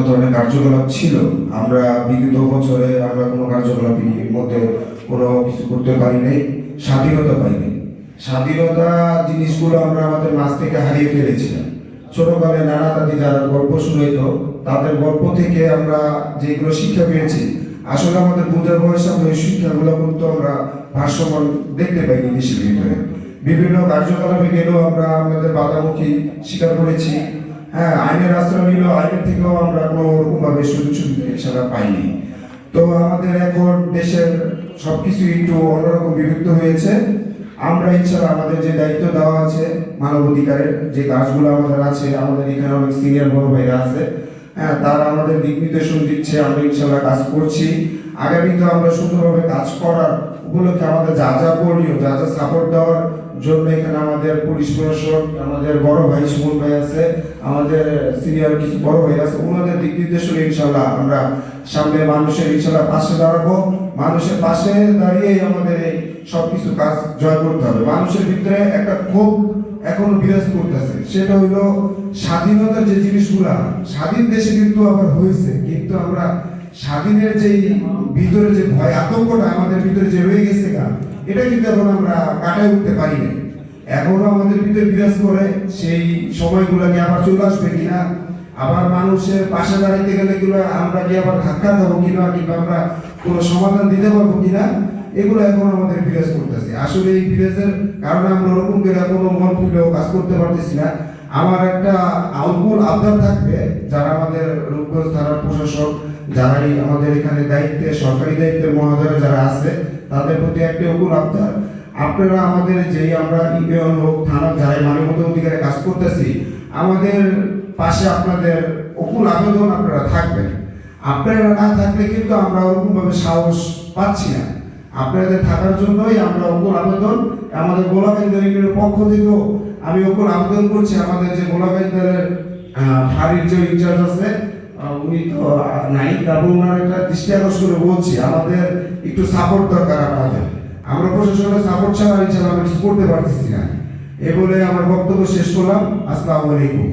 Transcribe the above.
ধরনের কার্যকলাপ ছিল, আমরা বিগত বছরে আমরা কোনো কার্যকলাপের মধ্যে কোনো কিছু করতে পারি নাই, স্বাধীনতা পাইনি। স্বাধীনতা জিনিসগুলো আমরা আমাদের মাঝ থেকে হারিয়ে ফেলেছিলাম। ছোটকালে নানা দাদি যারা গল্প শুনাইত, তাদের গল্প থেকে আমরা যেগুলো শিক্ষা পেয়েছি, আসলে আমাদের বুঝার বয়সে আমরা ওই শিক্ষাগুলো কিন্তু আমরা ভারসাম্য দেখতে পাইনি দেশের ভিতরে। বিভিন্ন কার্যকলাপে গেলেও আমরা আমাদের বাধামুখী স্বীকার করেছি। হ্যাঁ, আইনের আশ্রয় নিল, আইনের থেকেও আমরা কোনো রকমভাবে সুযোগ সুবিধা পাইনি। তো আমাদের এখন দেশের সবকিছু একটু অন্যরকম বিভক্ত হয়েছে। আমরা ইনশাআল্লাহ আমাদের যে দায়িত্ব দেওয়া আছে মানবাধিকারের যে কাজগুলো আমাদের আছে, আমাদের এখানে অনেক সিনিয়র বড় ভাইরা আছে, হ্যাঁ, তারা আমাদের দিক নির্দেশন দিচ্ছে, আমরা ইনশাআল্লাহ কাজ করছি। আগামীতে আমরা সুন্দরভাবে কাজ করার উপলক্ষে আমাদের যা যা করণীয়, যা যা সাপোর্ট দেওয়ার জন্য এখানে আমাদের পুলিশ প্রশাসন, আমাদের বড় ভাই সুমন ভাই আছে, আমাদের সিনিয়র কিছু বড় ভাই আছে, ওনাদের দিক নির্দেশনে ইনশাআল্লাহ আমরা সামনে মানুষের ইনশাআল্লাহ পাশে দাঁড়াবো। মানুষের পাশে দাঁড়িয়ে আমাদের এই সবকিছু কাজ জয় করতে হবে। মানুষের ভিতরে একটা ক্ষোভ এখনো বিরাজ করতেছে, সেটা হইলো স্বাধীনতার যে জিনিসগুলা স্বাধীন দেশে কিন্তু আবার হয়েছে, কিন্তু আমরা স্বাধীনের যে ভিতরে যে ভয় আতঙ্কটা আমাদের ভিতরে যে রয়ে গেছে এটা কিন্তু এখন আমরা কাটায় উঠতে পারি না। এখনো আমাদের ভিতরে বিরাজ করে, সেই সময়গুলোকে আবার চলে আসবে কিনা, আবার মানুষের পাশে দাঁড়াইতে গেলে কিনা আমরা কি আবার ধাক্কা দেবো কিনা, কিংবা আমরা কোনো সমাধান দিতে পারবো কিনা, এগুলো এখন আমাদের বিরাজ করতেছে। আসলে এই বিরাজের কারণে আমরা ওরকম করে কোনো মন খুলেও কাজ করতে পারতেছি না। আমার একটা আঙ্কুল আবদার থাকবে, যারা আমাদের রূপগঞ্জ থানার প্রশাসক, যারাই আমাদের এখানে দায়িত্বে সরকারি দায়িত্বে মহোদয় যারা আছে, তাদের প্রতি একটা অকুল আবদার, আপনারা আমাদের যেই আমরা ইউনিয়ন হোক থানা যারাই মানবাধিকার অধিকারে কাজ করতেছি, আমাদের পাশে আপনাদের অকুল আবেদন আপনারা থাকবেন। আপনারা না থাকলে কিন্তু আমরা ওরকমভাবে সাহস পাচ্ছি না। আপনাদের থাকার জন্যই আমরা অকুল আবেদন, আমাদের গোলাকাইন্দারের পক্ষ থেকেও আমি অকুল আবেদন করছি। আমাদের যে গোলাকাইন্দারের ফাঁড়ির যে ইনচার্জ আছে, উনি তো নাই, তারপর ওনার একটা দৃষ্টি আকর্ষণ করে বলছি, আমাদের একটু সাপোর্ট দরকার আপনাদের। আমরা প্রশাসনের সাপোর্ট ছাড়া ইনশাআল্লাহ আমরা কিছু করতে পারতেছি না। এ বলে আমার বক্তব্য শেষ করলাম। আসসালামু আলাইকুম।